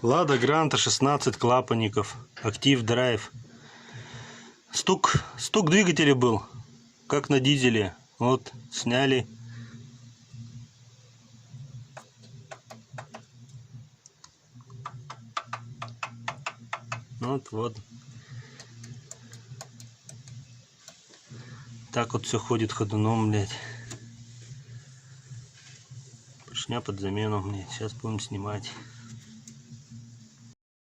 Лада Гранта 16 клапанников. Актив драйв. Стук двигателя был, как на дизеле. Вот, сняли. Вот. Так вот все ходит ходуном, блядь. Поршня под замену, блядь. Сейчас будем снимать.